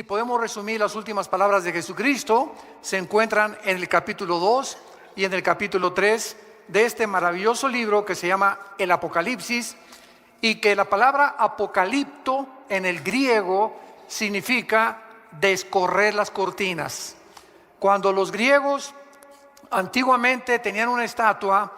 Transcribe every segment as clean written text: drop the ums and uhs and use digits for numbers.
Si podemos resumir las últimas palabras de Jesucristo, se encuentran en el capítulo 2 y en el capítulo 3 de este maravilloso libro que se llama el Apocalipsis, y que la palabra apocalipto en el griego significa descorrer las cortinas. Cuando los griegos antiguamente tenían una estatua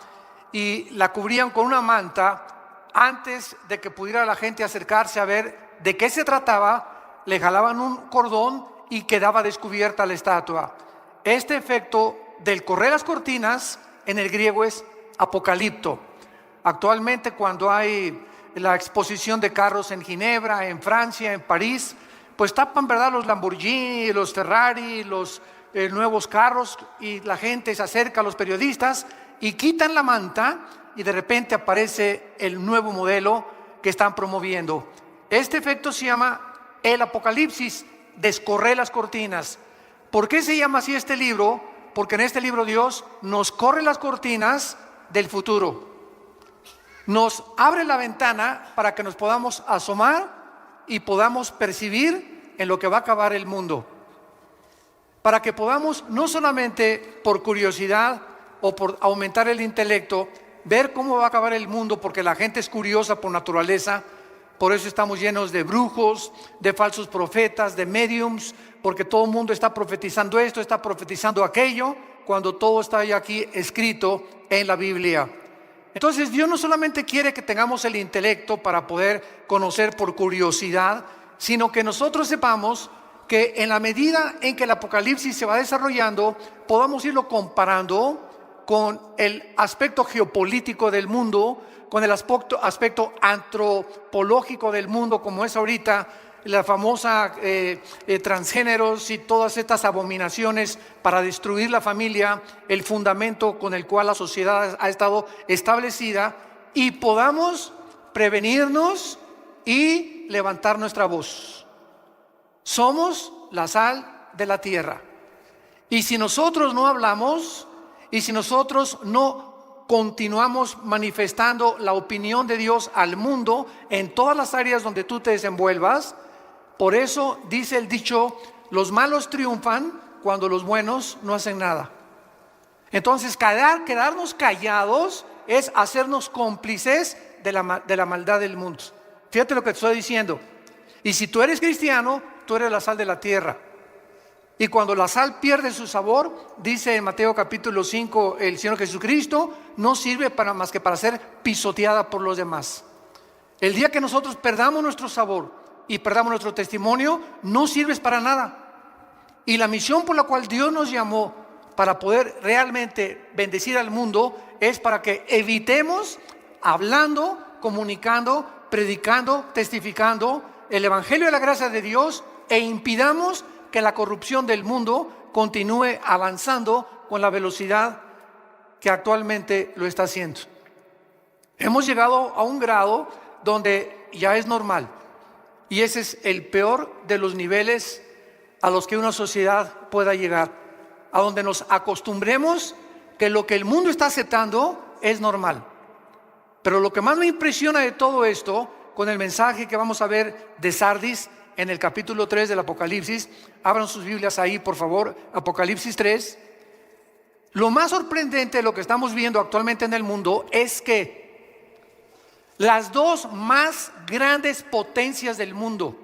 y la cubrían con una manta, antes de que pudiera la gente acercarse a ver de qué se trataba, le jalaban un cordón y quedaba descubierta la estatua. Este efecto del correr las cortinas en el griego es apocalipto. Actualmente, cuando hay la exposición de carros en Ginebra, en Francia, en París, pues tapan, ¿verdad?, los Lamborghini, los Ferrari, los nuevos carros, y la gente se acerca a los periodistas y quitan la manta y de repente aparece el nuevo modelo que están promoviendo. Este efecto se llama el Apocalipsis, descorrer las cortinas. ¿Por qué se llama así este libro? Porque en este libro Dios nos corre las cortinas del futuro. Nos abre la ventana para que nos podamos asomar y podamos percibir en lo que va a acabar el mundo. Para que podamos, no solamente por curiosidad o por aumentar el intelecto, ver cómo va a acabar el mundo, porque la gente es curiosa por naturaleza. Por eso estamos llenos de brujos, de falsos profetas, de mediums, porque todo el mundo está profetizando esto, está profetizando aquello, cuando todo está ya aquí escrito en la Biblia. Entonces Dios no solamente quiere que tengamos el intelecto para poder conocer por curiosidad, sino que nosotros sepamos que en la medida en que el Apocalipsis se va desarrollando, podamos irlo comparando con el aspecto geopolítico del mundo, con el aspecto antropológico del mundo, como es ahorita la famosa transgéneros y todas estas abominaciones para destruir la familia, el fundamento con el cual la sociedad ha estado establecida, y podamos prevenirnos y levantar nuestra voz. Somos la sal de la tierra, y si nosotros no hablamos, y si nosotros no continuamos manifestando la opinión de Dios al mundo en todas las áreas donde tú te desenvuelvas, por eso dice el dicho: los malos triunfan cuando los buenos no hacen nada. Entonces quedarnos callados es hacernos cómplices de la maldad del mundo. Fíjate lo que te estoy diciendo. Y si tú eres cristiano, tú eres la sal de la tierra. Y cuando la sal pierde su sabor, dice en Mateo capítulo 5 el Señor Jesucristo, no sirve más que para ser pisoteada por los demás. El día que nosotros perdamos nuestro sabor y perdamos nuestro testimonio, no sirves para nada. Y la misión por la cual Dios nos llamó para poder realmente bendecir al mundo es para que evitemos hablando, comunicando, predicando, testificando el Evangelio de la gracia de Dios, e impidamos que la corrupción del mundo continúe avanzando con la velocidad que actualmente lo está haciendo. Hemos llegado a un grado donde ya es normal, y ese es el peor de los niveles a los que una sociedad pueda llegar, a donde nos acostumbremos que lo que el mundo está aceptando es normal. Pero lo que más me impresiona de todo esto, con el mensaje que vamos a ver de Sardis en el capítulo 3 del Apocalipsis, abran sus Biblias ahí, por favor, Apocalipsis 3. Lo más sorprendente de lo que estamos viendo actualmente en el mundo es que las dos más grandes potencias del mundo,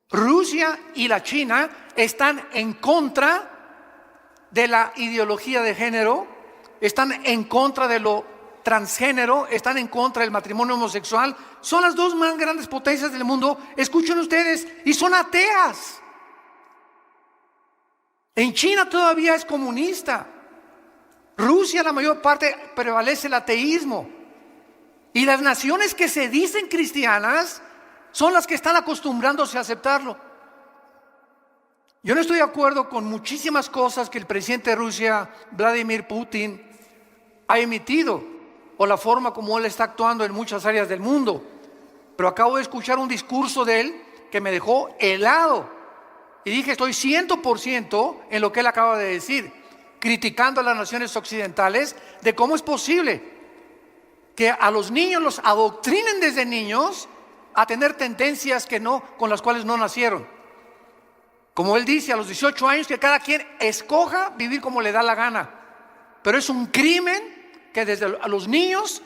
Rusia y la China, están en contra de la ideología de género, están en contra de lo transgénero, están en contra del matrimonio homosexual. Son las dos más grandes potencias del mundo, escuchen ustedes, y son ateas. En China todavía es comunista. Rusia, la mayor parte, prevalece el ateísmo. Y las naciones que se dicen cristianas son las que están acostumbrándose a aceptarlo. Yo no estoy de acuerdo con muchísimas cosas que el presidente de Rusia, Vladimir Putin, ha emitido, o la forma como él está actuando en muchas áreas del mundo. Pero acabo de escuchar un discurso de él que me dejó helado. Y dije, estoy 100% en lo que él acaba de decir, criticando a las naciones occidentales de cómo es posible que a los niños los adoctrinen desde niños a tener tendencias con las cuales no nacieron. Como él dice, a los 18 años que cada quien escoja vivir como le da la gana. Pero es un crimen que desde a los niños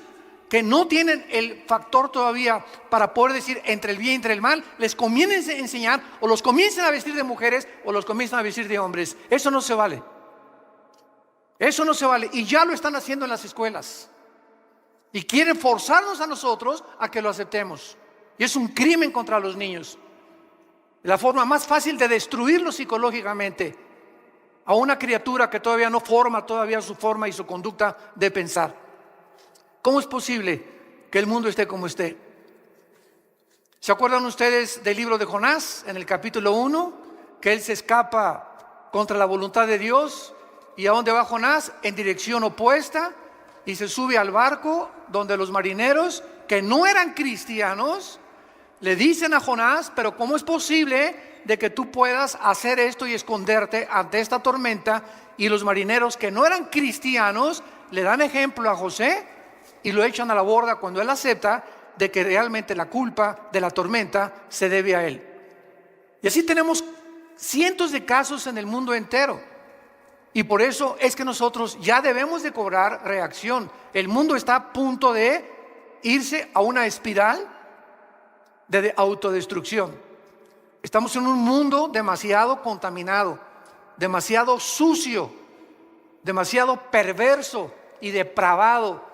que no tienen el factor todavía para poder decir entre el bien y entre el mal, les comiencen a enseñar o los comiencen a vestir de mujeres o los comiencen a vestir de hombres. Eso no se vale. Eso no se vale. Y ya lo están haciendo en las escuelas. Y quieren forzarnos a nosotros a que lo aceptemos. Y es un crimen contra los niños. La forma más fácil de destruirlos psicológicamente a una criatura que todavía no forma todavía su forma y su conducta de pensar. ¿Cómo es posible que el mundo esté como esté? ¿Se acuerdan ustedes del libro de Jonás en el capítulo 1? Que él se escapa contra la voluntad de Dios. ¿Y a dónde va Jonás? En dirección opuesta. Y se sube al barco donde los marineros que no eran cristianos le dicen a Jonás: pero ¿cómo es posible de que tú puedas hacer esto y esconderte ante esta tormenta? Y los marineros que no eran cristianos le dan ejemplo a José y lo echan a la borda cuando él acepta de que realmente la culpa de la tormenta se debe a él. Y así tenemos cientos de casos en el mundo entero. Y por eso es que nosotros ya debemos de cobrar reacción. El mundo está a punto de irse a una espiral de autodestrucción. Estamos en un mundo demasiado contaminado, demasiado sucio, demasiado perverso y depravado,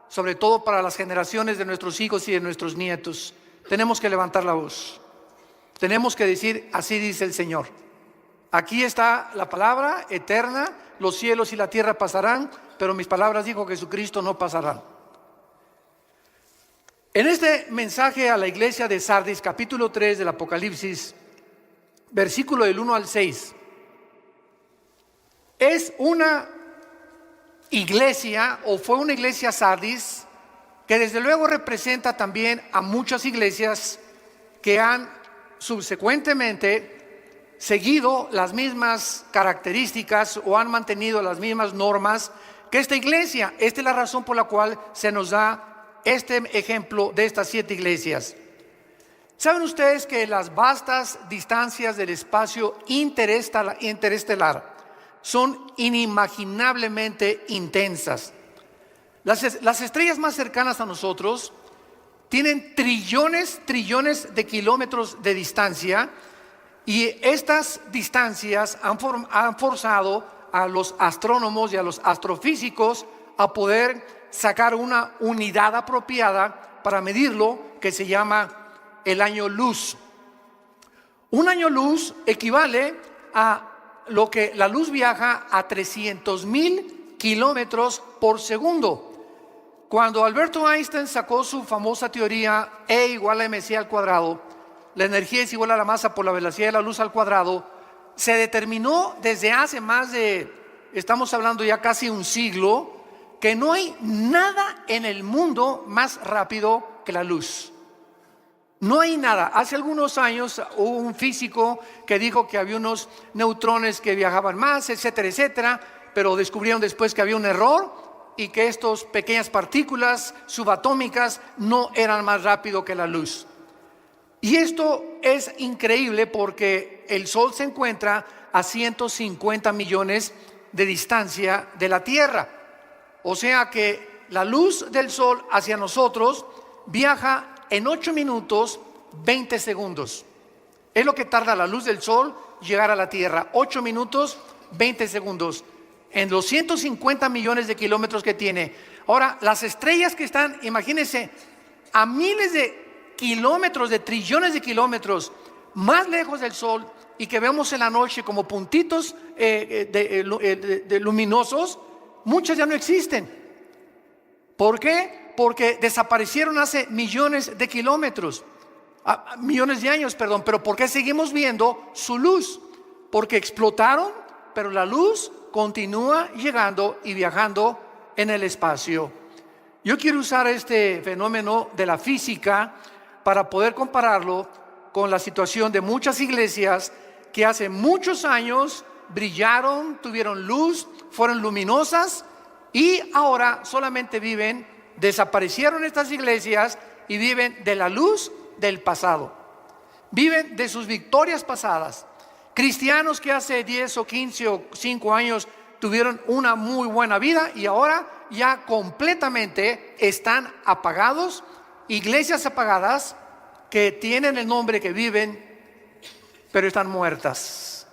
sobre todo para las generaciones de nuestros hijos y de nuestros nietos. Tenemos que levantar la voz. Tenemos que decir: así dice el Señor. Aquí está la palabra eterna. Los cielos y la tierra pasarán, pero mis palabras, dijo Jesucristo, no pasarán. En este mensaje a la iglesia de Sardis, capítulo 3 del Apocalipsis, versículo del 1 al 6, es una iglesia, o fue una iglesia Sardis, que desde luego representa también a muchas iglesias que han subsecuentemente seguido las mismas características o han mantenido las mismas normas que esta iglesia. Esta es la razón por la cual se nos da este ejemplo de estas 7 iglesias. ¿Saben ustedes que las vastas distancias del espacio interestelar son inimaginablemente intensas? Las estrellas más cercanas a nosotros tienen trillones de kilómetros de distancia, y estas distancias han forzado a los astrónomos y a los astrofísicos a poder sacar una unidad apropiada para medirlo, que se llama el año luz. Un año luz equivale a lo que la luz viaja a 300,000 kilómetros por segundo. Cuando Alberto Einstein sacó su famosa teoría E igual a mc al cuadrado, la energía es igual a la masa por la velocidad de la luz al cuadrado, se determinó desde hace estamos hablando ya casi un siglo, que no hay nada en el mundo más rápido que la luz. No hay nada. Hace algunos años hubo un físico que dijo que había unos neutrones que viajaban más, etcétera, etcétera, pero descubrieron después que había un error y que estas pequeñas partículas subatómicas no eran más rápido que la luz. Y esto es increíble porque el Sol se encuentra a 150 millones de distancia de la Tierra. O sea que la luz del Sol hacia nosotros viaja en 8 minutos 20 segundos. Es lo que tarda la luz del Sol llegar a la Tierra. 8 minutos 20 segundos. En los 150 millones de kilómetros que tiene. Ahora, las estrellas que están, imagínense, a miles de kilómetros, de trillones de kilómetros más lejos del Sol, y que vemos en la noche como puntitos de luminosos, muchas ya no existen. ¿Por qué? Porque desaparecieron hace millones de kilómetros, millones de años, perdón. Pero ¿por qué seguimos viendo su luz? Porque explotaron, pero la luz continúa llegando y viajando en el espacio. Yo quiero usar este fenómeno de la física para poder compararlo con la situación de muchas iglesias que hace muchos años brillaron, tuvieron luz, fueron luminosas, y ahora solamente desaparecieron estas iglesias y viven de la luz del pasado. Viven de sus victorias pasadas. Cristianos que hace 10 o 15 o 5 años tuvieron una muy buena vida y ahora ya completamente están apagados. Iglesias apagadas que tienen el nombre, que viven, pero están muertas.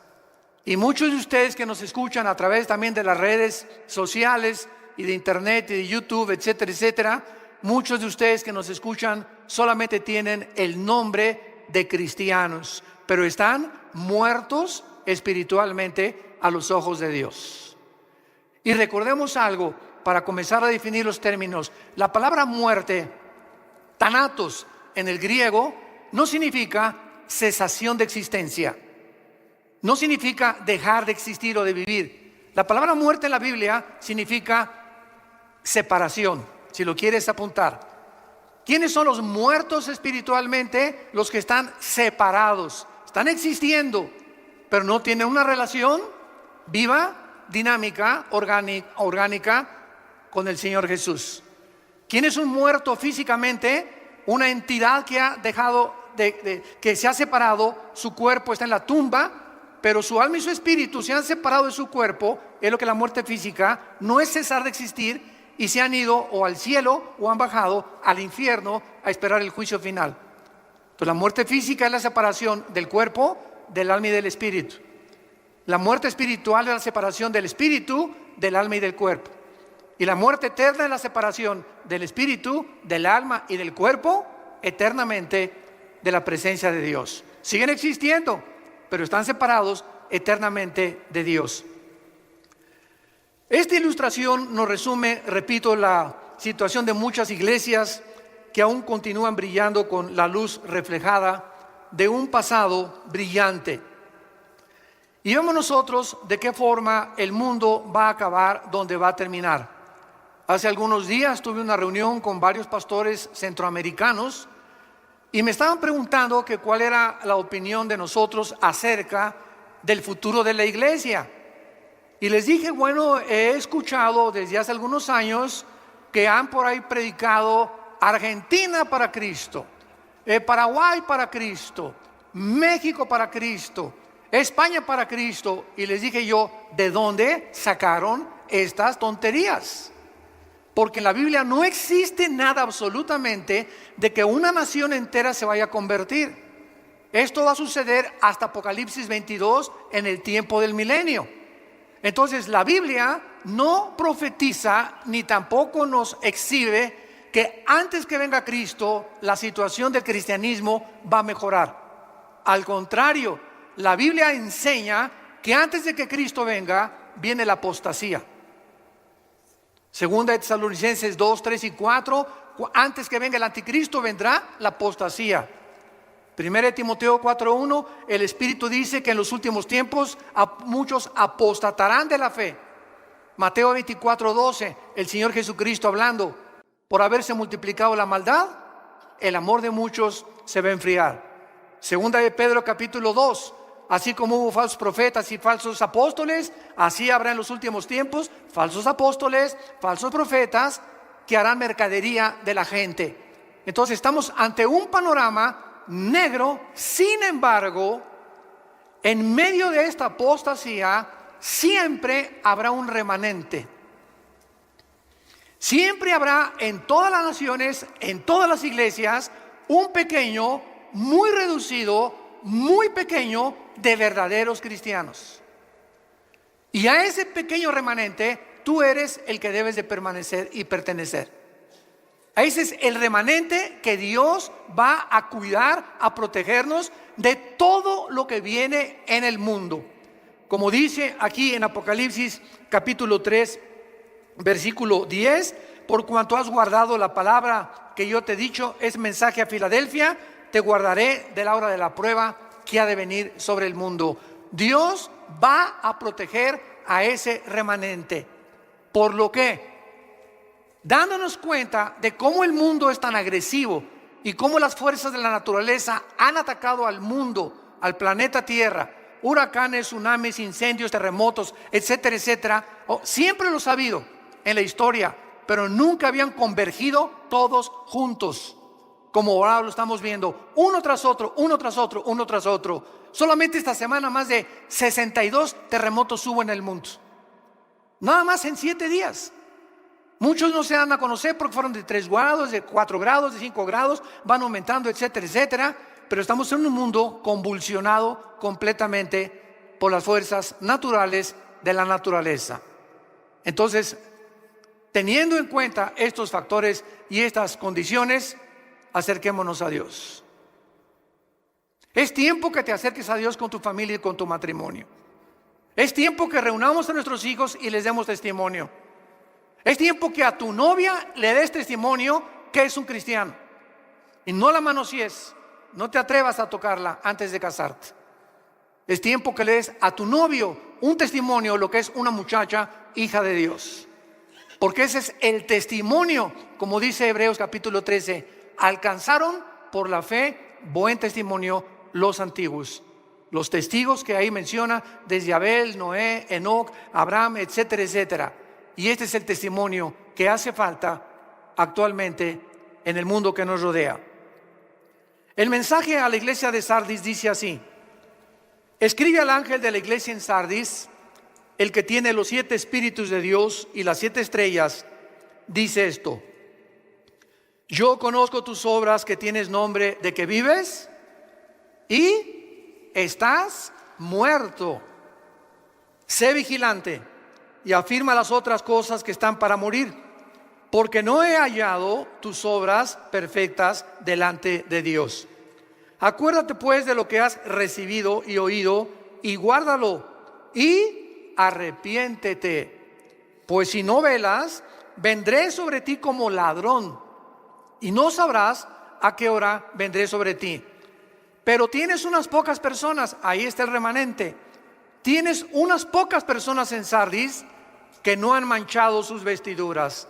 Y muchos de ustedes que nos escuchan a través también de las redes sociales y de internet y de YouTube, etcétera, etcétera, muchos de ustedes que nos escuchan solamente tienen el nombre de cristianos, pero están muertos espiritualmente a los ojos de Dios. Y recordemos algo para comenzar a definir los términos. La palabra muerte, thanatos en el griego, no significa cesación de existencia. No significa dejar de existir o de vivir. La palabra muerte en la Biblia significa separación, si lo quieres apuntar. ¿Quiénes son los muertos espiritualmente? Los que están separados. Están existiendo, pero no tienen una relación viva, dinámica, orgánica con el Señor Jesús. ¿Quién es un muerto físicamente? Una entidad que ha dejado, que se ha separado, su cuerpo está en la tumba, pero su alma y su espíritu se han separado de su cuerpo. Es lo que la muerte física no es cesar de existir, y se han ido o al cielo o han bajado al infierno a esperar el juicio final. Entonces la muerte física es la separación del cuerpo, del alma y del espíritu. La muerte espiritual es la separación del espíritu, del alma y del cuerpo. Y la muerte eterna es la separación del espíritu, del alma y del cuerpo eternamente de la presencia de Dios. Siguen existiendo, pero están separados eternamente de Dios. Esta ilustración nos resume, repito, la situación de muchas iglesias que aún continúan brillando con la luz reflejada de un pasado brillante. Y vemos nosotros de qué forma el mundo va a acabar, dónde va a terminar. Hace algunos días tuve una reunión con varios pastores centroamericanos y me estaban preguntando que cuál era la opinión de nosotros acerca del futuro de la iglesia. Y les dije, bueno, he escuchado desde hace algunos años que han por ahí predicado Argentina para Cristo, Paraguay para Cristo, México para Cristo, España para Cristo. Y les dije yo, ¿de dónde sacaron estas tonterías? Porque en la Biblia no existe nada absolutamente de que una nación entera se vaya a convertir. Esto va a suceder hasta Apocalipsis 22 en el tiempo del milenio. Entonces la Biblia no profetiza ni tampoco nos exhibe que antes que venga Cristo la situación del cristianismo va a mejorar. Al contrario, la Biblia enseña que antes de que Cristo venga viene la apostasía. Segunda de Tesalonicenses 2, 3 y 4, antes que venga el anticristo vendrá la apostasía. Primera de Timoteo 4:1, el Espíritu dice que en los últimos tiempos muchos apostatarán de la fe. Mateo 24:12, el Señor Jesucristo hablando, por haberse multiplicado la maldad, el amor de muchos se va a enfriar. Segunda de Pedro capítulo 2, así como hubo falsos profetas y falsos apóstoles, así habrá en los últimos tiempos falsos apóstoles, falsos profetas, que harán mercadería de la gente. Entonces estamos ante un panorama negro. Sin embargo, en medio de esta apostasía siempre habrá un remanente. Siempre habrá en todas las naciones, en todas las iglesias, un pequeño, muy reducido, muy pequeño de verdaderos cristianos. Y a ese pequeño remanente tú eres el que debes de permanecer y pertenecer. Ese es el remanente que Dios va a cuidar, a protegernos de todo lo que viene en el mundo. Como dice aquí en Apocalipsis capítulo 3, versículo 10, por cuanto has guardado la palabra que yo te he dicho, es mensaje a Filadelfia, te guardaré de la hora de la prueba que ha de venir sobre el mundo. Dios va a proteger a ese remanente. Por lo que, dándonos cuenta de cómo el mundo es tan agresivo y cómo las fuerzas de la naturaleza han atacado al mundo, al planeta Tierra, huracanes, tsunamis, incendios, terremotos, etcétera, etcétera, siempre lo ha habido en la historia, pero nunca habían convergido todos juntos. como ahora lo estamos viendo, uno tras otro, uno tras otro, uno tras otro. Solamente esta semana más de 62 terremotos hubo en el mundo. Nada más en 7 días. Muchos no se dan a conocer porque fueron de 3 grados, de 4 grados, de 5 grados, van aumentando, etcétera, etcétera. Pero estamos en un mundo convulsionado completamente por las fuerzas naturales de la naturaleza. Entonces, teniendo en cuenta estos factores y estas condiciones, acerquémonos a Dios. Es tiempo que te acerques a Dios con tu familia y con tu matrimonio. Es tiempo que reunamos a nuestros hijos y les demos testimonio. Es tiempo que a tu novia le des testimonio que es un cristiano. Y no la manosees, no te atrevas a tocarla antes de casarte. Es tiempo que le des a tu novio un testimonio, lo que es una muchacha hija de Dios. Porque ese es el testimonio, como dice Hebreos capítulo 13. Alcanzaron por la fe buen testimonio los antiguos. Los testigos que ahí menciona, desde Abel, Noé, Enoc, Abraham, etcétera, etcétera. Y este es el testimonio que hace falta actualmente en el mundo que nos rodea. El mensaje a la iglesia de Sardis dice así: escribe al ángel de la iglesia en Sardis, el que tiene los 7 espíritus de Dios y las 7 estrellas, dice esto: yo conozco tus obras, que tienes nombre de que vives y estás muerto. Sé vigilante y afirma las otras cosas que están para morir, porque no he hallado tus obras perfectas delante de Dios. Acuérdate pues de lo que has recibido y oído, y guárdalo, y arrepiéntete. Pues si no velas, vendré sobre ti como ladrón, y no sabrás a qué hora vendré sobre ti. Pero tienes unas pocas personas, ahí está el remanente. Tienes unas pocas personas en Sardis que no han manchado sus vestiduras,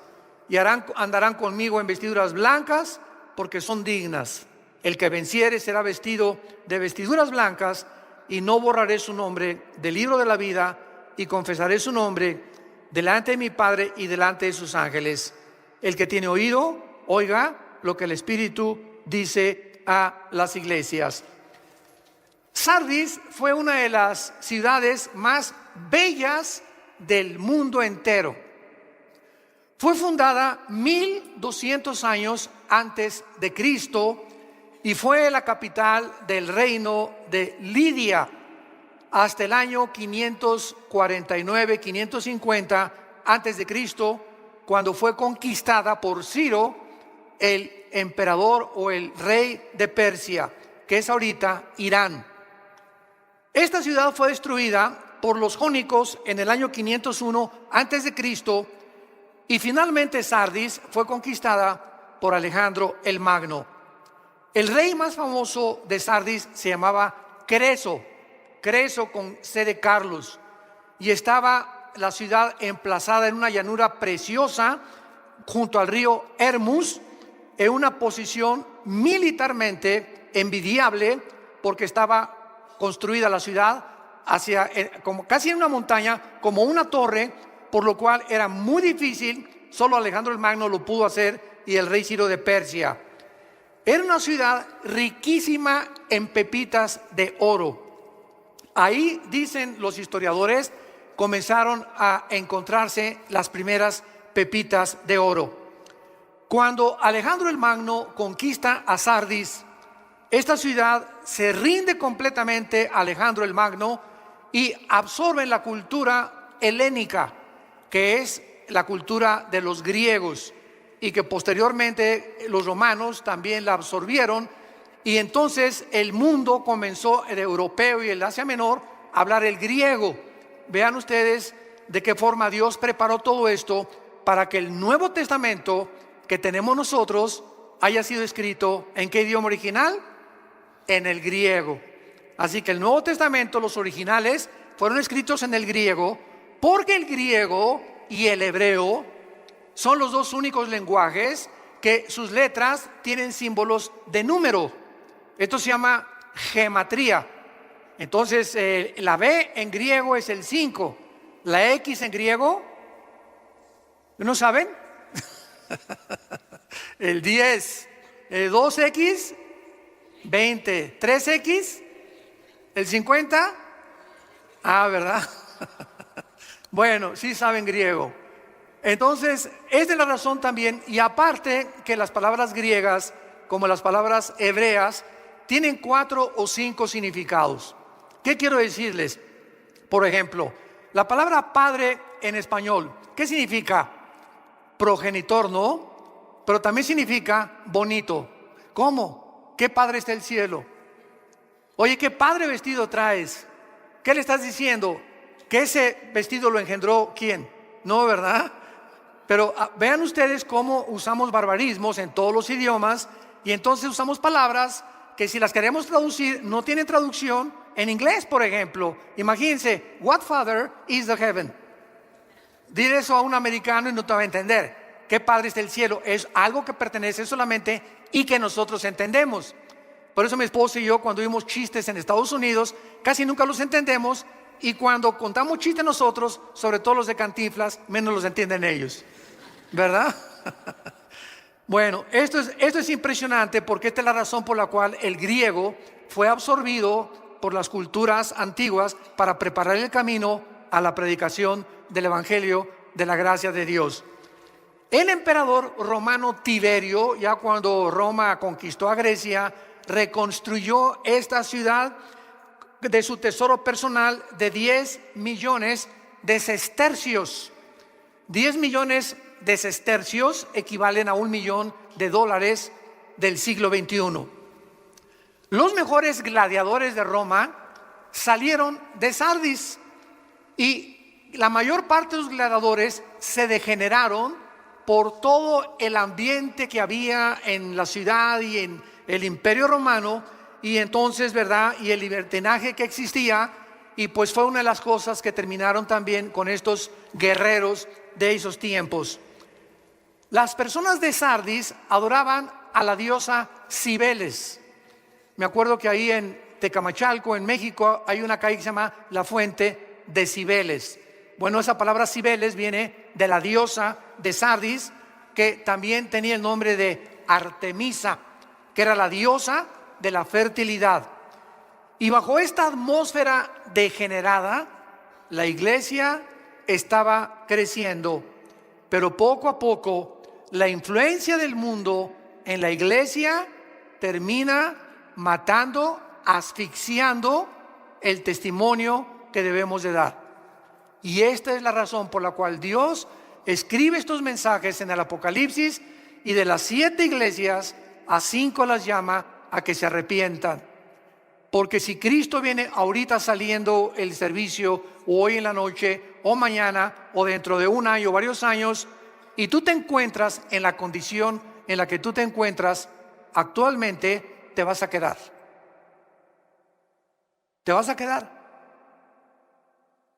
y andarán conmigo en vestiduras blancas, porque son dignas. El que venciere será vestido de vestiduras blancas, y no borraré su nombre del libro de la vida, y confesaré su nombre delante de mi Padre y delante de sus ángeles. El que tiene oído, oiga lo que el Espíritu dice a las iglesias. Sardis fue una de las ciudades más bellas del mundo entero. Fue fundada 1200 años antes de Cristo y fue la capital del reino de Lidia hasta el año 549-550 antes de Cristo, cuando fue conquistada por Ciro, el emperador o el rey de Persia, que es ahorita Irán. Esta ciudad fue destruida por los jónicos en el año 501 antes de Cristo, y finalmente Sardis fue conquistada por Alejandro el Magno. El rey más famoso de Sardis se llamaba Creso con C de Carlos, y estaba la ciudad emplazada en una llanura preciosa junto al río Hermus, en una posición militarmente envidiable, porque estaba construida la ciudad hacia, como casi en una montaña, como una torre, por lo cual era muy difícil. Solo Alejandro el Magno lo pudo hacer, y el rey Ciro de Persia. Era una ciudad riquísima en pepitas de oro. Ahí, dicen los historiadores, comenzaron a encontrarse las primeras pepitas de oro. Cuando Alejandro el Magno conquista a Sardis, esta ciudad se rinde completamente a Alejandro el Magno y absorbe la cultura helénica, que es la cultura de los griegos, y que posteriormente los romanos también la absorbieron, y entonces el mundo comenzó, el europeo y el Asia Menor, a hablar el griego. Vean ustedes de qué forma Dios preparó todo esto para que el Nuevo Testamento que tenemos nosotros haya sido escrito ¿en qué idioma original? En el griego. Así que el Nuevo Testamento, los originales, fueron escritos en el griego, porque el griego y el hebreo son los dos únicos lenguajes que sus letras tienen símbolos de número. Esto se llama gematría. Entonces la B en griego es el 5, la X en griego, ¿no saben? El 10, 2x, 20. 3x, el 50. Ah, ¿verdad? Bueno, sí saben griego. Entonces, esta es la razón también. Y aparte que las palabras griegas, como las palabras hebreas, tienen 4 o 5 significados. ¿Qué quiero decirles? Por ejemplo, la palabra padre en español, ¿qué significa? Progenitor, ¿no? Pero también significa bonito. ¿Cómo? ¿Qué padre está el cielo? Oye, ¿qué padre vestido traes? ¿Qué le estás diciendo? ¿Que ese vestido lo engendró quién? No, ¿verdad? Pero vean ustedes cómo usamos barbarismos en todos los idiomas, y entonces usamos palabras que si las queremos traducir no tienen traducción. En inglés, por ejemplo, imagínense, what father is the heaven? Dile eso a un americano y no te va a entender. ¿Qué padre está el cielo? Es algo que pertenece solamente y que nosotros entendemos. Por eso mi esposa y yo, cuando vimos chistes en Estados Unidos, casi nunca los entendemos, y cuando contamos chistes nosotros, sobre todo los de Cantinflas, menos los entienden ellos, ¿verdad? Bueno, esto es impresionante, porque esta es la razón por la cual el griego fue absorbido por las culturas antiguas para preparar el camino a la predicación del Evangelio de la gracia de Dios. El emperador romano Tiberio, ya cuando Roma conquistó a Grecia, reconstruyó esta ciudad de su tesoro personal de 10 millones de sestercios. 10 millones de sestercios equivalen a $1 millón del siglo XXI. Los mejores gladiadores de Roma salieron de Sardis, y la mayor parte de los gladiadores se degeneraron por todo el ambiente que había en la ciudad y en el Imperio Romano, y entonces, ¿verdad? Y el libertinaje que existía, y pues fue una de las cosas que terminaron también con estos guerreros de esos tiempos. Las personas de Sardis adoraban a la diosa Cibeles. Me acuerdo que ahí en Tecamachalco, en México, hay una calle que se llama La Fuente de Cibeles. Bueno, esa palabra Cibeles viene de la diosa de Sardis, que también tenía el nombre de Artemisa, que era la diosa de la fertilidad. Y bajo esta atmósfera degenerada, la iglesia estaba creciendo, pero poco a poco la influencia del mundo en la iglesia termina matando, asfixiando el testimonio que debemos de dar. Y esta es la razón por la cual Dios escribe estos mensajes en el Apocalipsis, y de las 7 iglesias a 5 las llama a que se arrepientan. Porque si Cristo viene ahorita saliendo el servicio, o hoy en la noche, o mañana, o dentro de un año o varios años, y tú te encuentras en la condición en la que tú te encuentras actualmente, te vas a quedar. Te vas a quedar.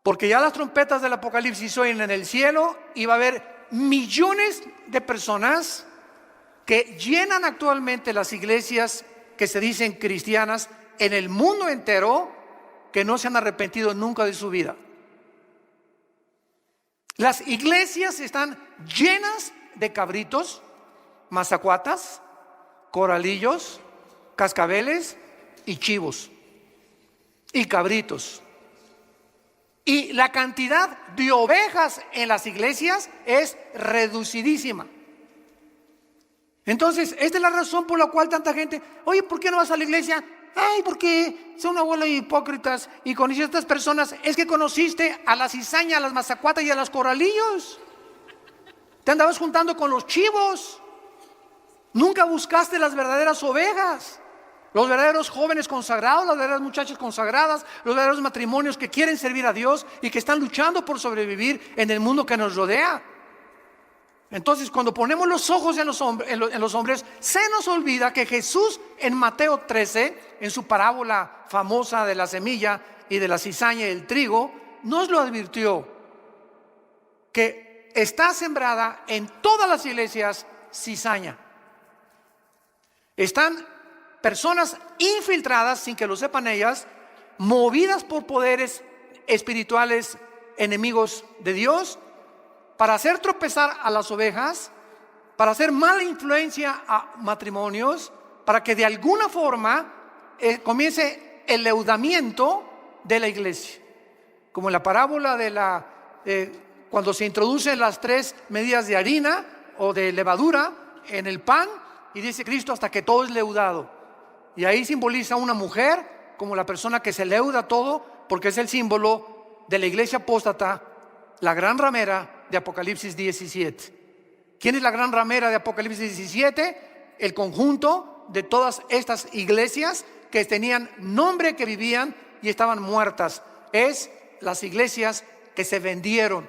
Porque ya las trompetas del Apocalipsis oyen en el cielo, y va a haber millones de personas que llenan actualmente las iglesias que se dicen cristianas en el mundo entero, que no se han arrepentido nunca de su vida. Las iglesias están llenas de cabritos, mazacuatas, coralillos, cascabeles y chivos y cabritos. Y la cantidad de ovejas en las iglesias es reducidísima. Entonces, esta es la razón por la cual tanta gente, oye, ¿por qué no vas a la iglesia? Ay, porque son una bola de hipócritas, y conociste a estas personas. Es que conociste a la cizaña, a las mazacuatas y a los coralillos. Te andabas juntando con los chivos. Nunca buscaste las verdaderas ovejas, los verdaderos jóvenes consagrados, las verdaderas muchachas consagradas, los verdaderos matrimonios que quieren servir a Dios y que están luchando por sobrevivir en el mundo que nos rodea. Entonces, cuando ponemos los ojos en los hombres, se nos olvida que Jesús en Mateo 13, en su parábola famosa de la semilla y de la cizaña y el trigo, nos lo advirtió, que está sembrada en todas las iglesias cizaña. Están personas infiltradas, sin que lo sepan ellas, movidas por poderes espirituales enemigos de Dios, para hacer tropezar a las ovejas para hacer mala influencia a matrimonios, para que de alguna forma comience el leudamiento de la iglesia. Como en la parábola de cuando se introducen las 3 medidas de harina o de levadura en el pan, y dice Cristo hasta que todo es leudado. Y ahí simboliza a una mujer como la persona que se leuda todo, porque es el símbolo de la iglesia apóstata, la gran ramera de Apocalipsis 17. ¿Quién es la gran ramera de Apocalipsis 17? El conjunto de todas estas iglesias que tenían nombre, que vivían y estaban muertas. Es las iglesias que se vendieron,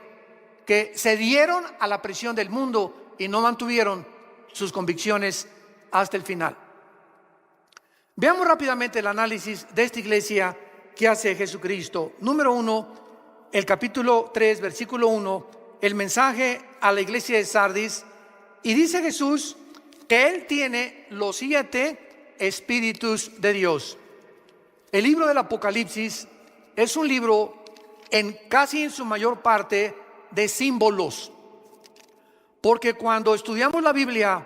que se dieron a la presión del mundo y no mantuvieron sus convicciones hasta el final. Veamos rápidamente el análisis de esta iglesia que hace Jesucristo. Número 1, el capítulo 3, versículo 1, el mensaje a la iglesia de Sardis. Y dice Jesús que Él tiene los 7 espíritus de Dios. El libro del Apocalipsis es un libro casi en su mayor parte de símbolos. Porque cuando estudiamos la Biblia,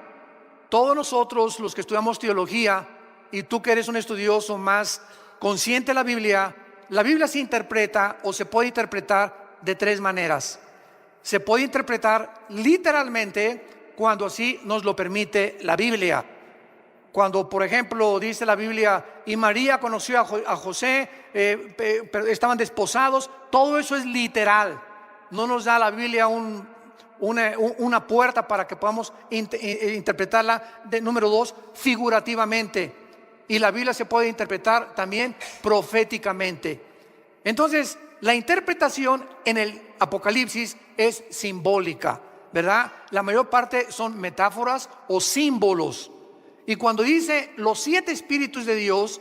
todos nosotros los que estudiamos teología, y tú que eres un estudioso más consciente de la Biblia se interpreta o se puede interpretar de 3 maneras. Se puede interpretar literalmente cuando así nos lo permite la Biblia. Cuando, por ejemplo, dice la Biblia, y María conoció a José, estaban desposados, todo eso es literal. No nos da la Biblia una puerta para que podamos interpretarla. Número 2, figurativamente. Y la Biblia se puede interpretar también proféticamente. Entonces, la interpretación en el Apocalipsis es simbólica, ¿verdad? La mayor parte son metáforas o símbolos. Y cuando dice los 7 espíritus de Dios,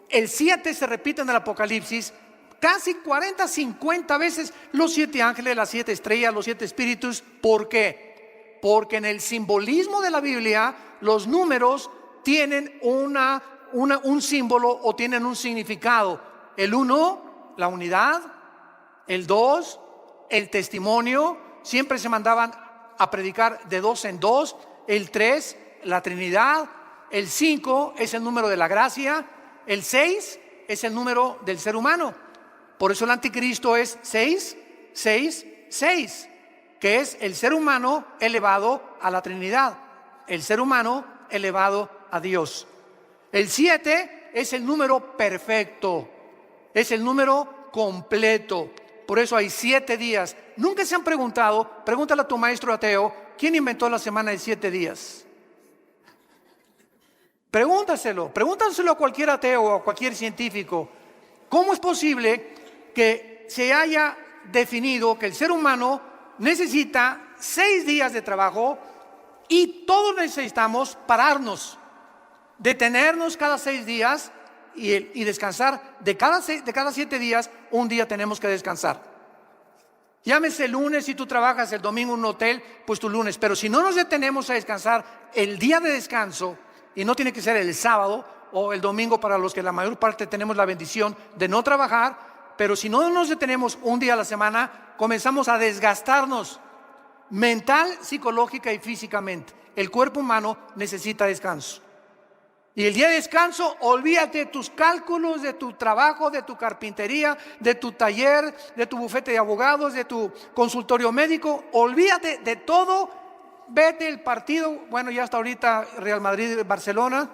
el 7 se repite en el Apocalipsis casi 40, 50 veces. Los 7 ángeles, las 7 estrellas, los 7 espíritus. ¿Por qué? Porque en el simbolismo de la Biblia los números tienen un símbolo o tienen un significado. El 1, la unidad. El 2, el testimonio. Siempre se mandaban a predicar de 2 en 2. El 3, la Trinidad. El 5 es el número de la gracia. El 6 es el número del ser humano. Por eso el anticristo es 6, 6, 6, que es el ser humano elevado a la Trinidad, el ser humano elevado a Dios. El 7 es el número perfecto, es el número completo. Por eso hay 7 días. Nunca se han preguntado, pregúntale a tu maestro ateo, ¿quién inventó la semana de 7 días? Pregúntaselo a cualquier ateo o a cualquier científico. ¿Cómo es posible que se haya definido que el ser humano necesita 6 días de trabajo y todos necesitamos pararnos, detenernos cada 6 días y descansar? De cada 7 días, un día tenemos que descansar. Llámese el lunes, si tú trabajas el domingo en un hotel, pues tu lunes. Pero si no nos detenemos a descansar, el día de descanso, y no tiene que ser el sábado o el domingo para los que la mayor parte tenemos la bendición de no trabajar, pero si no nos detenemos un día a la semana, comenzamos a desgastarnos mental, psicológica y físicamente. El cuerpo humano necesita descanso. Y el día de descanso, olvídate de tus cálculos, de tu trabajo, de tu carpintería, de tu taller, de tu bufete de abogados, de tu consultorio médico. Olvídate de todo. Vete el partido. Bueno, ya hasta ahorita Real Madrid-Barcelona.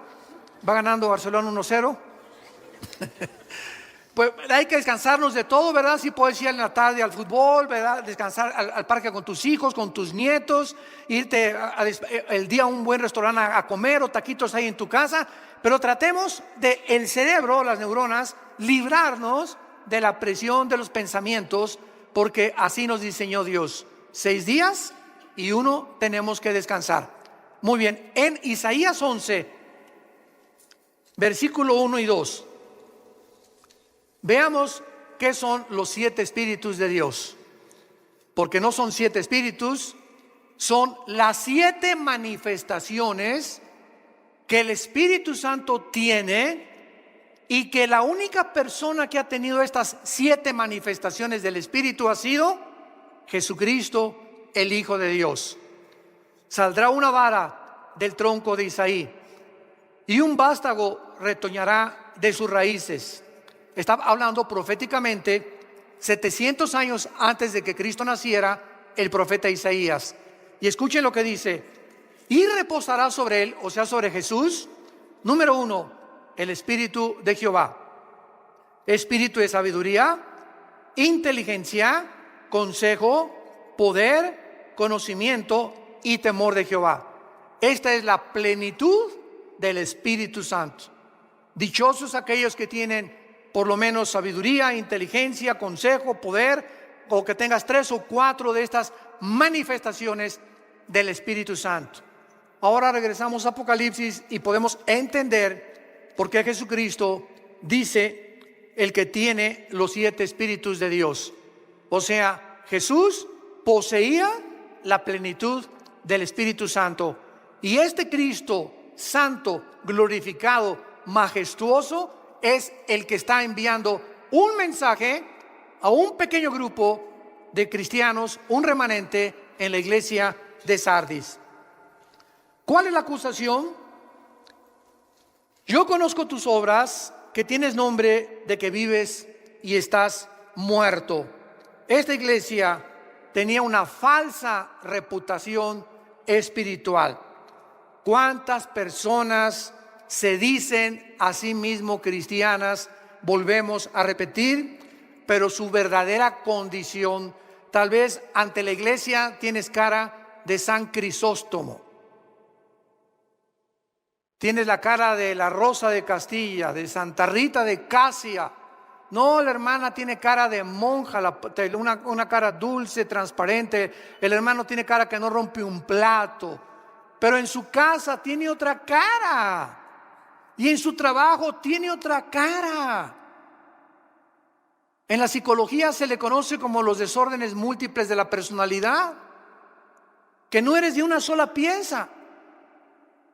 Va ganando Barcelona 1-0. Pues hay que descansarnos de todo, ¿verdad? Si puedes ir en la tarde al fútbol, ¿verdad? Descansar al parque con tus hijos, con tus nietos, irte el día a un buen restaurante a comer o taquitos ahí en tu casa. Pero tratemos de el cerebro, las neuronas, librarnos de la presión de los pensamientos, porque así nos diseñó Dios. 6 días y 1 tenemos que descansar. Muy bien, en Isaías 11, versículo 1 y 2. Veamos qué son los 7 espíritus de Dios. Porque no son 7 espíritus, son las 7 manifestaciones que el Espíritu Santo tiene, y que la única persona que ha tenido estas 7 manifestaciones del Espíritu ha sido Jesucristo, el Hijo de Dios. Saldrá una vara del tronco de Isaí, y un vástago retoñará de sus raíces. Está hablando proféticamente 700 años antes de que Cristo naciera, el profeta Isaías. Y escuchen lo que dice: y reposará sobre él, o sea, sobre Jesús, número 1, el Espíritu de Jehová. Espíritu de sabiduría, inteligencia, consejo, poder, conocimiento y temor de Jehová. Esta es la plenitud del Espíritu Santo. Dichosos aquellos que tienen por lo menos sabiduría, inteligencia, consejo, poder, o que tengas 3 o 4 de estas manifestaciones del Espíritu Santo. Ahora regresamos a Apocalipsis y podemos entender por qué Jesucristo dice el que tiene los 7 espíritus de Dios. O sea, Jesús poseía la plenitud del Espíritu Santo, y este Cristo santo, glorificado, majestuoso, es el que está enviando un mensaje a un pequeño grupo de cristianos, un remanente en la iglesia de Sardis. ¿Cuál es la acusación? Yo conozco tus obras, que tienes nombre de que vives y estás muerto. Esta iglesia tenía una falsa reputación espiritual. ¿Cuántas personas se dicen a sí mismo cristianas? Volvemos a repetir, pero su verdadera condición, tal vez ante la iglesia tienes cara de San Crisóstomo, tienes la cara de la Rosa de Castilla, de Santa Rita de Casia. No, la hermana tiene cara de monja, una cara dulce, transparente. El hermano tiene cara que no rompe un plato, pero en su casa tiene otra cara, y en su trabajo tiene otra cara. En la psicología se le conoce como los desórdenes múltiples de la personalidad, que no eres de una sola pieza.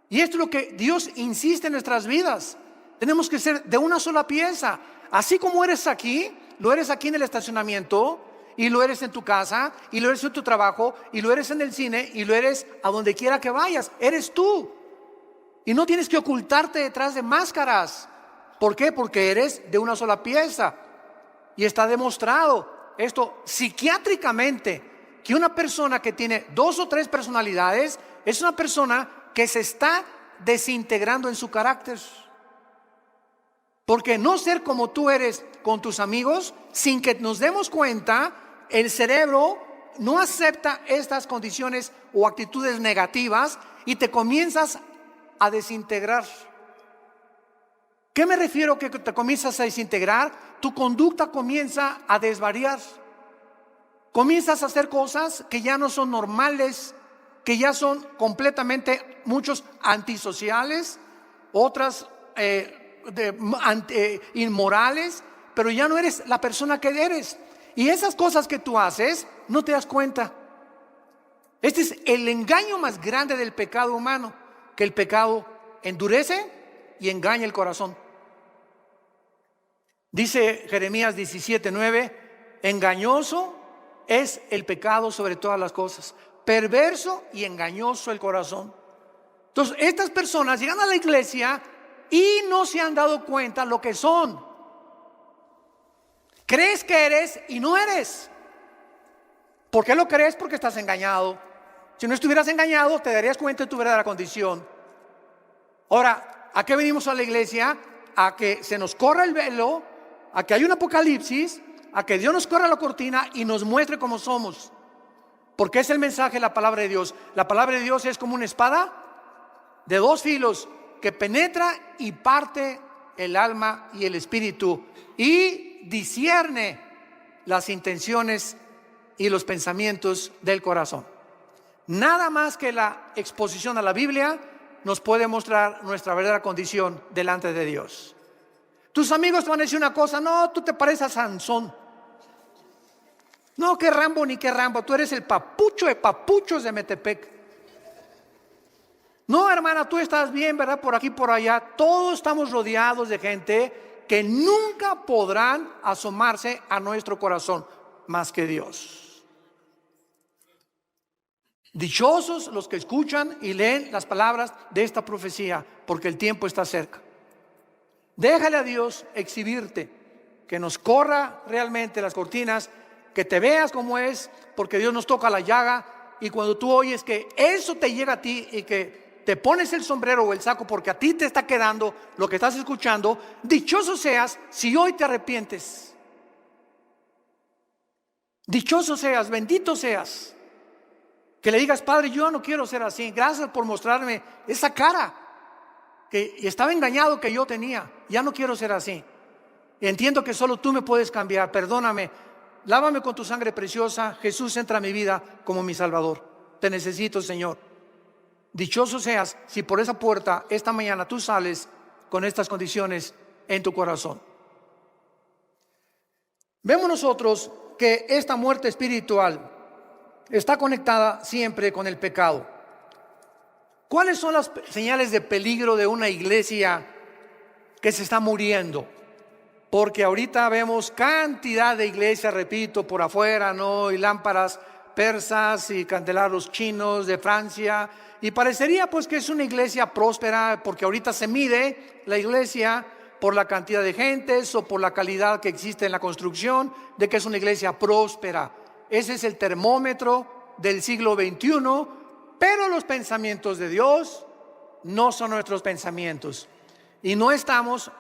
Y esto es lo que Dios insiste en nuestras vidas. Tenemos que ser de una sola pieza. Así como eres aquí, lo eres aquí en el estacionamiento, y lo eres en tu casa, y lo eres en tu trabajo, y lo eres en el cine, y lo eres a donde quiera que vayas. Eres tú. Y no tienes que ocultarte detrás de máscaras. ¿Por qué? Porque eres de una sola pieza. Y está demostrado esto psiquiátricamente, que una persona que tiene 2 o 3 personalidades es una persona que se está desintegrando en su carácter. Porque no ser como tú eres con tus amigos, sin que nos demos cuenta, el cerebro no acepta estas condiciones o actitudes negativas y te comienzas a desintegrar. ¿Qué me refiero que te comienzas a desintegrar? Tu conducta comienza a desvariar. Comienzas a hacer cosas que ya no son normales, que ya son completamente, muchos antisociales, otras inmorales, pero ya no eres la persona que eres. Y esas cosas que tú haces, no te das cuenta. Este es el engaño más grande del pecado humano, que el pecado endurece y engaña el corazón. Dice Jeremías 17:9, engañoso es el pecado sobre todas las cosas, perverso y engañoso el corazón. Entonces, estas personas llegan a la iglesia y no se han dado cuenta lo que son. Crees que eres y no eres. ¿Por qué lo crees? Porque estás engañado. Si no estuvieras engañado, te darías cuenta de tu verdadera condición. Ahora, ¿a qué venimos a la iglesia? A que se nos corra el velo, a que haya un apocalipsis, a que Dios nos corra la cortina y nos muestre cómo somos. Porque es el mensaje de la palabra de Dios. La palabra de Dios es como una espada de 2 filos que penetra y parte el alma y el espíritu y discierne las intenciones y los pensamientos del corazón. Nada más que la exposición a la Biblia nos puede mostrar nuestra verdadera condición delante de Dios. Tus amigos te van a decir una cosa: no, tú te pareces a Sansón. No, que Rambo ni que Rambo, tú eres el papucho de papuchos de Metepec. No, hermana, tú estás bien, ¿verdad? Por aquí, por allá. Todos estamos rodeados de gente que nunca podrán asomarse a nuestro corazón más que Dios. Dichosos los que escuchan y leen las palabras de esta profecía, porque el tiempo está cerca. Déjale a Dios exhibirte, que nos corra realmente las cortinas, que te veas como es, porque Dios nos toca la llaga. Y cuando tú oyes que eso te llega a ti y que te pones el sombrero o el saco porque a ti te está quedando lo que estás escuchando, dichoso seas si hoy te arrepientes. Dichoso seas, bendito seas. Que le digas: Padre, yo no quiero ser así. Gracias por mostrarme esa cara que estaba engañado que yo tenía. Ya no quiero ser así. Entiendo que solo tú me puedes cambiar. Perdóname. Lávame con tu sangre preciosa. Jesús, entra a mi vida como mi Salvador. Te necesito, Señor. Dichoso seas si por esa puerta esta mañana tú sales con estas condiciones en tu corazón. Vemos nosotros que esta muerte espiritual está conectada siempre con el pecado. ¿Cuáles son las señales de peligro de una iglesia que se está muriendo? Porque ahorita vemos cantidad de iglesias, repito, por afuera, ¿no? Y lámparas persas y candelabros chinos de Francia. Y parecería pues que es una iglesia próspera, porque ahorita se mide la iglesia por la cantidad de gentes o por la calidad que existe en la construcción, de que es una iglesia próspera. Ese es el termómetro del siglo XXI, pero los pensamientos de Dios no son nuestros pensamientos. Y no estamos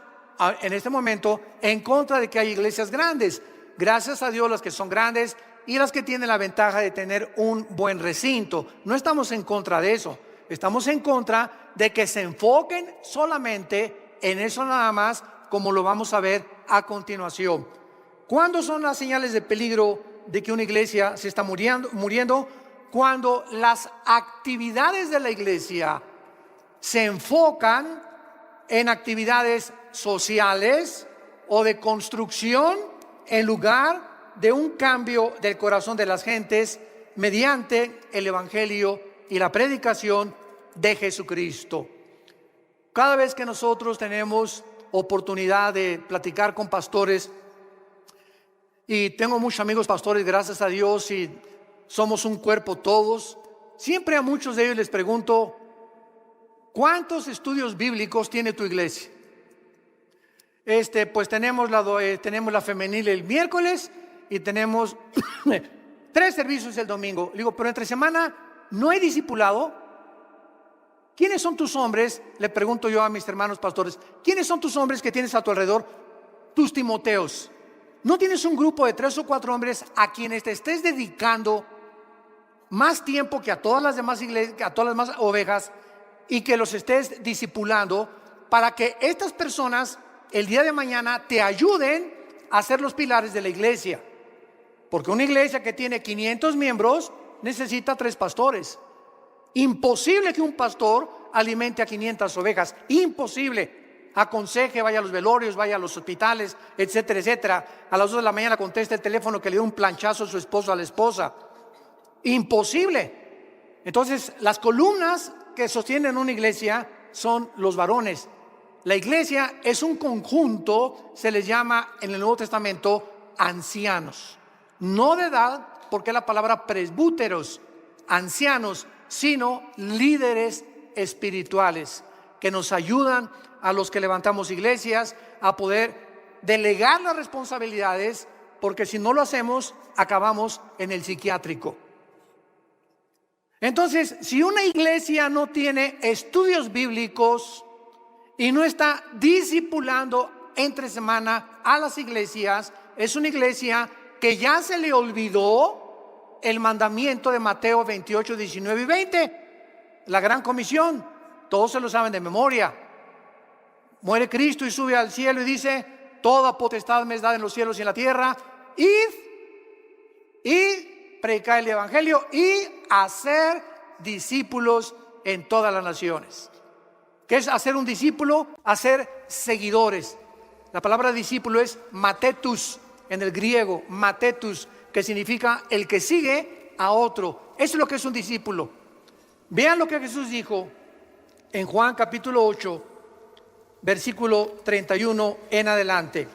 en este momento en contra de que hay iglesias grandes. Gracias a Dios las que son grandes y las que tienen la ventaja de tener un buen recinto. No estamos en contra de eso. Estamos en contra de que se enfoquen solamente en eso nada más, como lo vamos a ver a continuación. ¿Cuándo son las señales de peligro de que una iglesia se está muriendo? Cuando las actividades de la iglesia se enfocan en actividades sociales o de construcción en lugar de un cambio del corazón de las gentes mediante el evangelio y la predicación de Jesucristo. Cada vez que nosotros tenemos oportunidad de platicar con pastores, y tengo muchos amigos pastores, gracias a Dios, y somos un cuerpo todos, siempre a muchos de ellos les pregunto: ¿cuántos estudios bíblicos tiene tu iglesia? Pues tenemos la femenil el miércoles y tenemos 3 servicios el domingo. Le digo: pero entre semana no hay discipulado. ¿Quiénes son tus hombres? Le pregunto yo a mis hermanos pastores: ¿quiénes son tus hombres que tienes a tu alrededor? Tus Timoteos. ¿No tienes un grupo de 3 o 4 hombres a quienes te estés dedicando más tiempo que a todas las demás iglesias, que a todas las demás ovejas, y que los estés discipulando para que estas personas el día de mañana te ayuden a ser los pilares de la iglesia? Porque una iglesia que tiene 500 miembros necesita 3 pastores. Imposible que un pastor alimente a 500 ovejas. Imposible. Aconseje, vaya a los velorios, vaya a los hospitales, etcétera, etcétera. A las 2 de la mañana contesta el teléfono que le dio un planchazo a su esposo, a la esposa. Imposible. Entonces, las columnas que sostienen una iglesia son los varones. La iglesia es un conjunto, se les llama en el Nuevo Testamento ancianos. No de edad, porque la palabra presbúteros, ancianos, sino líderes espirituales que nos ayudan a los que levantamos iglesias a poder delegar las responsabilidades, porque si no lo hacemos, acabamos en el psiquiátrico. Entonces, si una iglesia no tiene estudios bíblicos y no está discipulando entre semana a las iglesias, es una iglesia que ya se le olvidó el mandamiento de Mateo 28, 19 y 20, la gran comisión. Todos se lo saben de memoria. Muere Cristo y sube al cielo y dice: toda potestad me es dada en los cielos y en la tierra. Id y predicar el evangelio y hacer discípulos en todas las naciones. ¿Qué es hacer un discípulo? Hacer seguidores. La palabra discípulo es matetus en el griego, matetus, que significa el que sigue a otro. Eso es lo que es un discípulo. Vean lo que Jesús dijo en Juan capítulo 8, versículo 31 en adelante.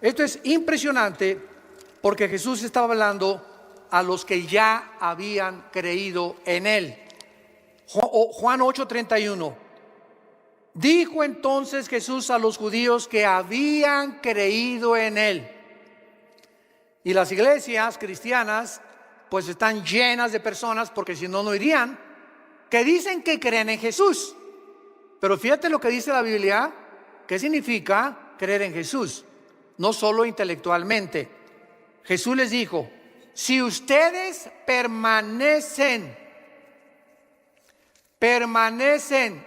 Esto es impresionante porque Jesús estaba hablando a los que ya habían creído en él. Juan 8:31. Dijo entonces Jesús a los judíos que habían creído en él. Y las iglesias cristianas pues están llenas de personas, porque si no, no irían, que dicen que creen en Jesús. Pero fíjate lo que dice la Biblia, ¿qué significa creer en Jesús? No solo intelectualmente. Jesús les dijo: si ustedes permanecen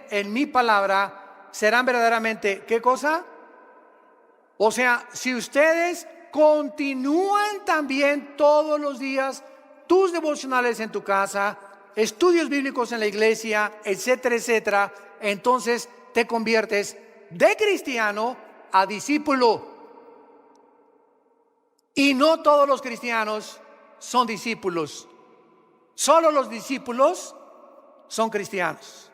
en mi palabra, serán verdaderamente, ¿qué cosa? O sea, si ustedes continúan también todos los días tus devocionales en tu casa, estudios bíblicos en la iglesia, etcétera, etcétera, entonces te conviertes de cristiano a discípulo. Y no todos los cristianos son discípulos. Solo los discípulos son cristianos.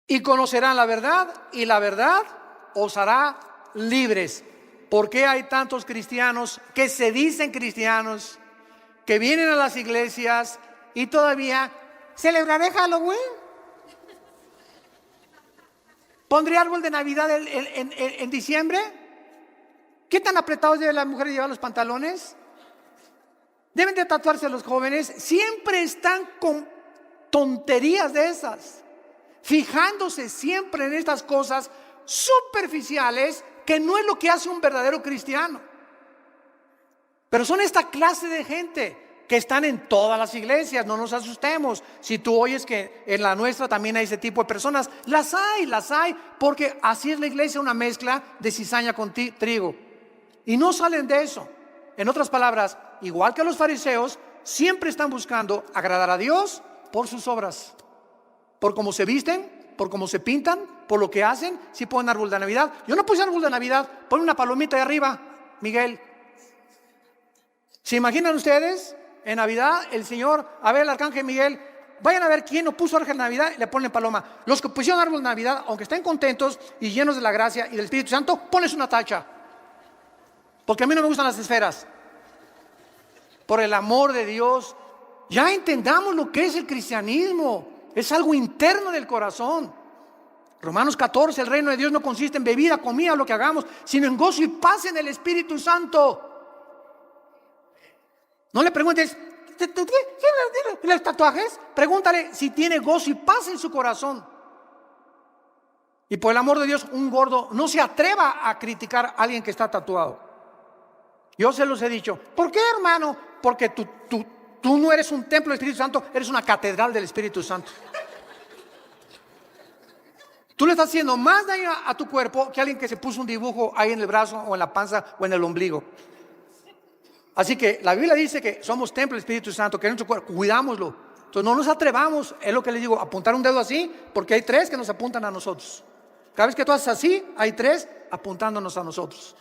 Y conocerán la verdad, y la verdad os hará libres. ¿Por qué hay tantos cristianos que se dicen cristianos, que vienen a las iglesias y todavía celebraré Halloween? ¿Pondré árbol de Navidad en diciembre? ¿Qué tan apretados deben las mujeres llevar los pantalones? Deben de tatuarse los jóvenes. Siempre están con tonterías de esas, fijándose siempre en estas cosas superficiales que no es lo que hace un verdadero cristiano. Pero son esta clase de gente que están en todas las iglesias. No nos asustemos si tú oyes que en la nuestra también hay ese tipo de personas. Las hay, porque así es la iglesia, una mezcla de cizaña con trigo. Y no salen de eso. En otras palabras, igual que los fariseos, siempre están buscando agradar a Dios por sus obras, por cómo se visten, por cómo se pintan, por lo que hacen. Si ponen árbol de Navidad, yo no puse árbol de Navidad, pon una palomita de arriba, Miguel. ¿Se imaginan ustedes? En Navidad, el Señor, a ver, el arcángel Miguel, vayan a ver quién no puso árbol de Navidad y le ponen paloma. Los que pusieron árbol de Navidad, aunque estén contentos y llenos de la gracia y del Espíritu Santo, ponles una tacha. Porque a mí no me gustan las esferas. Por el amor de Dios, ya entendamos lo que es el cristianismo. Es algo interno del corazón. Romanos 14, el reino de Dios no consiste en bebida, comida, lo que hagamos, sino en gozo y paz en el Espíritu Santo. No le preguntes, ¿tiene tatuajes? Pregúntale si tiene gozo y paz en su corazón. Y por el amor de Dios, un gordo no se atreva a criticar a alguien que está tatuado. Yo se los he dicho. ¿Por qué, hermano? Porque tú no eres un templo del Espíritu Santo, eres una catedral del Espíritu Santo. Tú le estás haciendo más daño a tu cuerpo que alguien que se puso un dibujo ahí en el brazo o en la panza o en el ombligo. Así que la Biblia dice que somos templo del Espíritu Santo, que es nuestro cuerpo, cuidámoslo. Entonces no nos atrevamos, es lo que les digo, apuntar un dedo así, porque hay tres que nos apuntan a nosotros. Cada vez que tú haces así, hay tres apuntándonos a nosotros.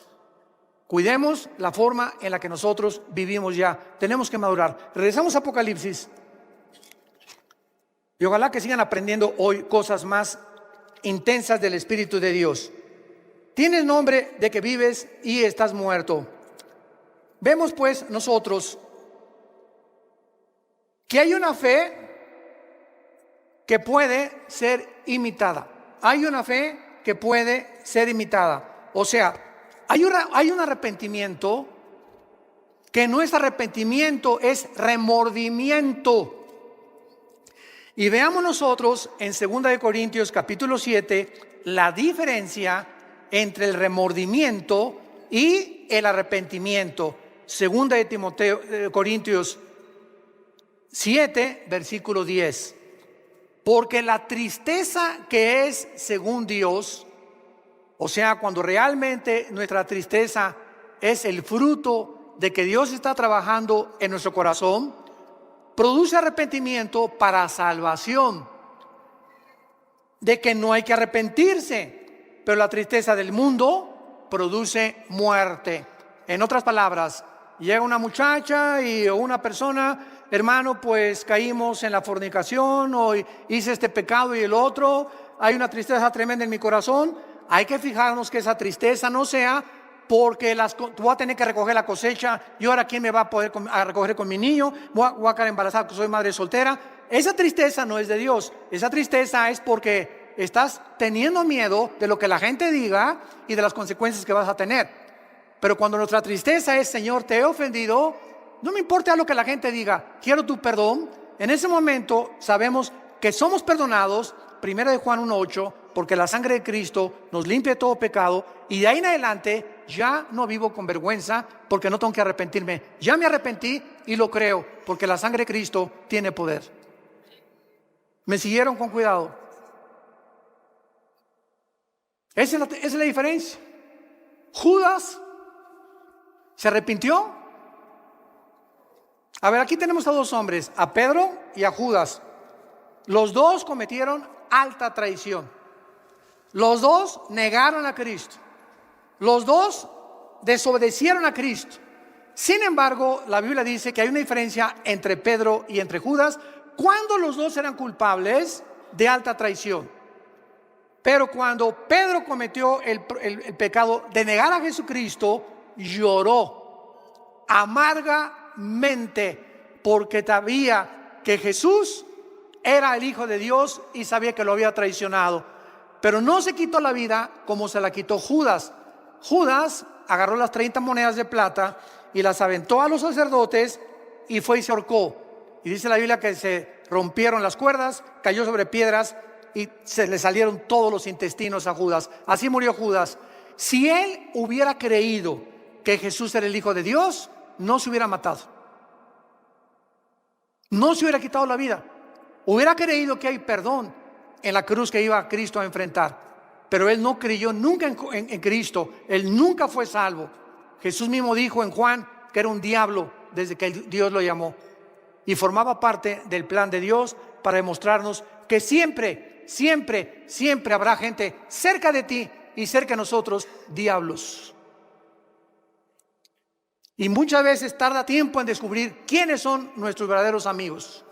Cuidemos la forma en la que nosotros vivimos ya. Tenemos que madurar. Regresamos a Apocalipsis. Y ojalá que sigan aprendiendo hoy cosas más intensas del Espíritu de Dios. Tienes nombre de que vives y estás muerto. Vemos pues nosotros que hay una fe que puede ser imitada. Hay una fe que puede ser imitada. O sea, hay un arrepentimiento que no es arrepentimiento, es remordimiento. Y veamos nosotros en 2 Corintios capítulo 7 la diferencia entre el remordimiento y el arrepentimiento. 2 Corintios 7, versículo 10. Porque la tristeza que es según Dios, o sea, cuando realmente nuestra tristeza es el fruto de que Dios está trabajando en nuestro corazón, produce arrepentimiento para salvación, de que no hay que arrepentirse, pero la tristeza del mundo produce muerte. En otras palabras, llega una muchacha o una persona, hermano, pues caímos en la fornicación o hice este pecado y el otro, hay una tristeza tremenda en mi corazón. Hay que fijarnos que esa tristeza no sea porque voy a tener que recoger la cosecha, y ahora quién me va a poder a recoger con mi niño, voy a quedar embarazada porque soy madre soltera. Esa tristeza no es de Dios, esa tristeza es porque estás teniendo miedo de lo que la gente diga y de las consecuencias que vas a tener. Pero cuando nuestra tristeza es: Señor, te he ofendido, no me importa lo que la gente diga, quiero tu perdón. En ese momento sabemos que somos perdonados, 1 Juan 1:8, porque la sangre de Cristo nos limpia de todo pecado, y de ahí en adelante ya no vivo con vergüenza porque no tengo que arrepentirme. Ya me arrepentí y lo creo porque la sangre de Cristo tiene poder. ¿Me siguieron con cuidado? Esa es la diferencia. Judas se arrepintió. A ver, aquí tenemos a dos hombres, a Pedro y a Judas. Los dos cometieron alta traición. Los dos negaron a Cristo. Los dos desobedecieron a Cristo. Sin embargo, la Biblia dice que hay una diferencia entre Pedro y entre Judas cuando los dos eran culpables de alta traición. Pero cuando Pedro cometió el pecado de negar a Jesucristo, lloró amargamente porque sabía que Jesús era el Hijo de Dios y sabía que lo había traicionado. Pero no se quitó la vida como se la quitó Judas. Judas agarró las 30 monedas de plata y las aventó a los sacerdotes y fue y se ahorcó. Y dice la Biblia que se rompieron las cuerdas, cayó sobre piedras y se le salieron todos los intestinos a Judas. Así murió Judas. Si él hubiera creído que Jesús era el Hijo de Dios, no se hubiera matado, no se hubiera quitado la vida. Hubiera creído que hay perdón en la cruz que iba a Cristo a enfrentar. Pero él no creyó nunca en Cristo. Él nunca fue salvo. Jesús mismo dijo en Juan que era un diablo desde que Dios lo llamó, y formaba parte del plan de Dios para demostrarnos que siempre, siempre, siempre habrá gente cerca de ti y cerca de nosotros, diablos. Y muchas veces tarda tiempo en descubrir quiénes son nuestros verdaderos amigos,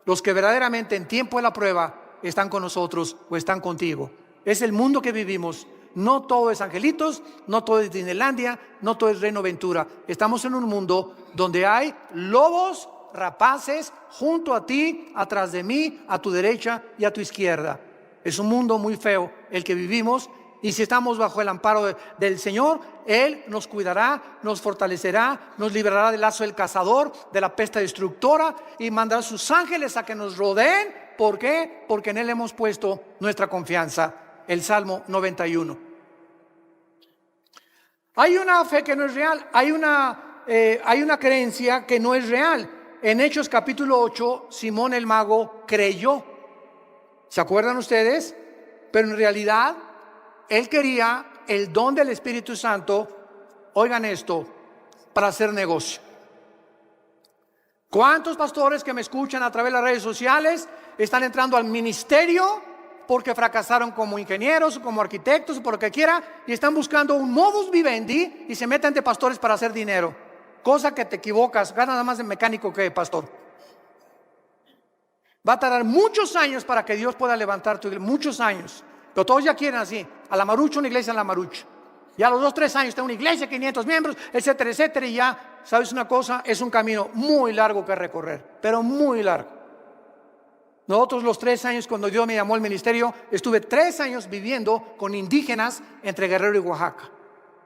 los que verdaderamente en tiempo de la prueba están con nosotros o están contigo. Es el mundo que vivimos. No todo es angelitos, no todo es Disneylandia, no todo es Reino Ventura. Estamos en un mundo donde hay lobos rapaces junto a ti, atrás de mí, a tu derecha y a tu izquierda. Es un mundo muy feo el que vivimos, y si estamos bajo el amparo del Señor, Él nos cuidará, nos fortalecerá, nos librará del lazo del cazador, de la peste destructora, y mandará sus ángeles a que nos rodeen. ¿Por qué? Porque en Él hemos puesto nuestra confianza. El Salmo 91. Hay una fe que no es real, hay una creencia que no es real. En Hechos capítulo 8, Simón el mago creyó. ¿Se acuerdan ustedes? Pero en realidad él quería el don del Espíritu Santo, oigan esto, para hacer negocio. ¿Cuántos pastores que me escuchan a través de las redes sociales están entrando al ministerio porque fracasaron como ingenieros, como arquitectos, o por lo que quiera, y están buscando un modus vivendi y se meten de pastores para hacer dinero? Cosa que te equivocas, gana nada más de mecánico que de pastor. Va a tardar muchos años para que Dios pueda levantar tu iglesia, muchos años. Pero todos ya quieren así, a la marucha, una iglesia en la marucha. Ya a los 2, 3 años está una iglesia, 500 miembros, etcétera, etcétera, y ya, ¿sabes una cosa? Es un camino muy largo que recorrer, pero muy largo. Nosotros los 3 años cuando Dios me llamó al ministerio, estuve 3 años viviendo con indígenas entre Guerrero y Oaxaca,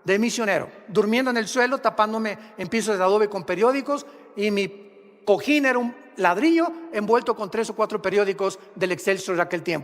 de misionero, durmiendo en el suelo, tapándome en pisos de adobe con periódicos, y mi cojín era un ladrillo envuelto con 3 o 4 periódicos del Excelsior de aquel tiempo.